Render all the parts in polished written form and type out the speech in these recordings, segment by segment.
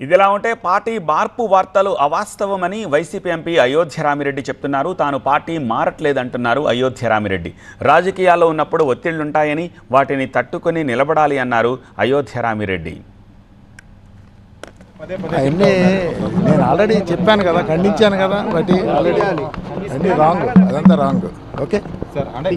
ఇదిలా ఉంటే పార్టీ మార్పు వార్తలు అవాస్తవమని వైసీపీ ఎంపీ అయోధ్య రామిరెడ్డి చెప్తున్నారు. తాను పార్టీ మారట్లేదంటున్నారు అయోధ్య రామిరెడ్డి. రాజకీయాల్లో ఉన్నప్పుడు ఒత్తిళ్లుంటాయని వాటిని తట్టుకొని నిలబడాలి అన్నారు అయోధ్య రామిరెడ్డి. అవన్నీ నేను ఆల్రెడీ చెప్పాను కదా, ఖండించాను కదా. బట్ ఆల్రెడీ అన్నీ రాంగ్, అదంతా రాంగ్. ఓకే సార్, అంటే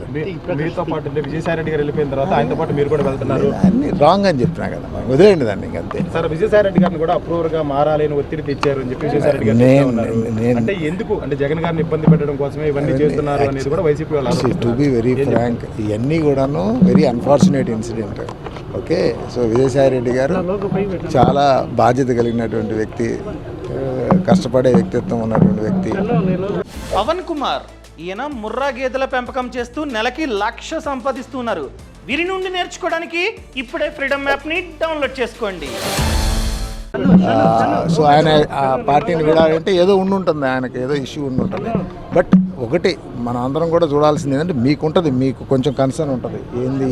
మీతో పాటు విజయసాయి రెడ్డి గారు వెళ్ళిపోయిన తర్వాత ఆయనతో పాటు మీరు కూడా వెళ్తున్నారు, అన్నీ రాంగ్ అని చెప్పినా కదా, వదిలేండి దాన్ని ఇంకంతే. సార్ విజయసాయి రెడ్డి గారిని కూడా అప్రూవర్ గా మారాలి అని ఒత్తిడి తెచ్చారు అని చెప్పి విజయసాయి రెడ్డి గారు అంటే ఎందుకు అంటే జగన్ గారిని ఇబ్బంది పెట్టడం కోసమే ఇవన్నీ చేస్తున్నారు అనేది కూడా వైసీపీ వాళ్ళు. టు బి వెరీ ఫ్రాంక్, ఇవన్నీ కూడాను very unfortunate incident. Okay, so Vijayasai Reddy గారు చాలా బాధ్యత కలిగినటువంటి వ్యక్తి, కష్టపడే వ్యక్తిత్వం ఉన్నటువంటి వ్యక్తి. పవన్ కుమార్ ఈయన ముర్రా గేదెల పెంపకం చేస్తూ నెలకి 1,00,000 సంపాదిస్తున్నారు. వీరి నుండి నేర్చుకోవడానికి ఇప్పుడే ఫ్రీడమ్ యాప్ని డౌన్లోడ్ చేసుకోండి. సో ఆయన ఆ పార్టీని వీడాలంటే ఏదో ఉండుంటుంది, ఆయనకి ఏదో ఇష్యూ ఉండుంటుంది. బట్ ఒకటి మనం అందరం కూడా చూడాల్సింది ఏంటంటే, మీకుంటుంది, మీకు కొంచెం కన్సర్న్ ఉంటుంది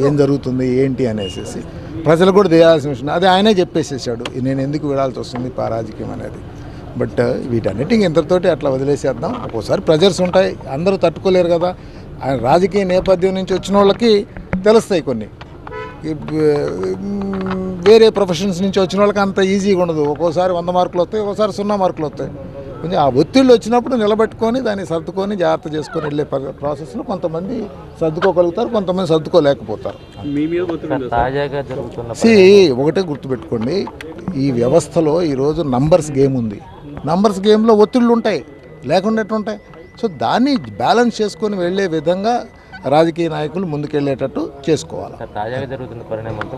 ఏం జరుగుతుంది ఏంటి అనేసి. ప్రజలు కూడా తెలియాల్సిన విషయం అది ఆయనే చెప్పేసేసాడు, నేను ఎందుకు వీడాల్సి వస్తుంది రాజకీయం అనేది. బట్ వీటన్నిటికీ ఇంతటితోటి అట్లా వదిలేసేద్దాం. ఒక్కోసారి ప్రెజర్స్ ఉంటాయి, అందరూ తట్టుకోలేరు కదా. ఆయన రాజకీయ నేపథ్యం నుంచి వచ్చిన వాళ్ళకి తెలుస్తాయి కొన్ని, వేరే ప్రొఫెషన్స్ నుంచి వచ్చిన వాళ్ళకి అంత ఈజీగా ఉండదు. ఒక్కోసారి 100 మార్కులు వస్తాయి, ఒక్కోసారి 0 మార్కులు వస్తాయి. కొంచెం ఆ ఒత్తిళ్ళు వచ్చినప్పుడు నిలబెట్టుకొని దాన్ని సర్దుకొని జాగ్రత్త చేసుకొని వెళ్ళే ప్రాసెస్లో కొంతమంది సర్దుకోగలుగుతారు, కొంతమంది సర్దుకోలేకపోతారు. ఒకటే గుర్తుపెట్టుకోండి, ఈ వ్యవస్థలో ఈరోజు నంబర్స్ గేమ్ ఉంది. నంబర్స్ గేమ్లో ఒత్తిళ్ళు ఉంటాయి, లేకుండా ఎట్లుంటాయి. సో దాన్ని బ్యాలెన్స్ చేసుకొని వెళ్ళే విధంగా రాజకీయ నాయకులు ముందుకెళ్ళేటట్టు చేసుకోవాలి. తాజాగా జరుగుతున్న పరిణామంతో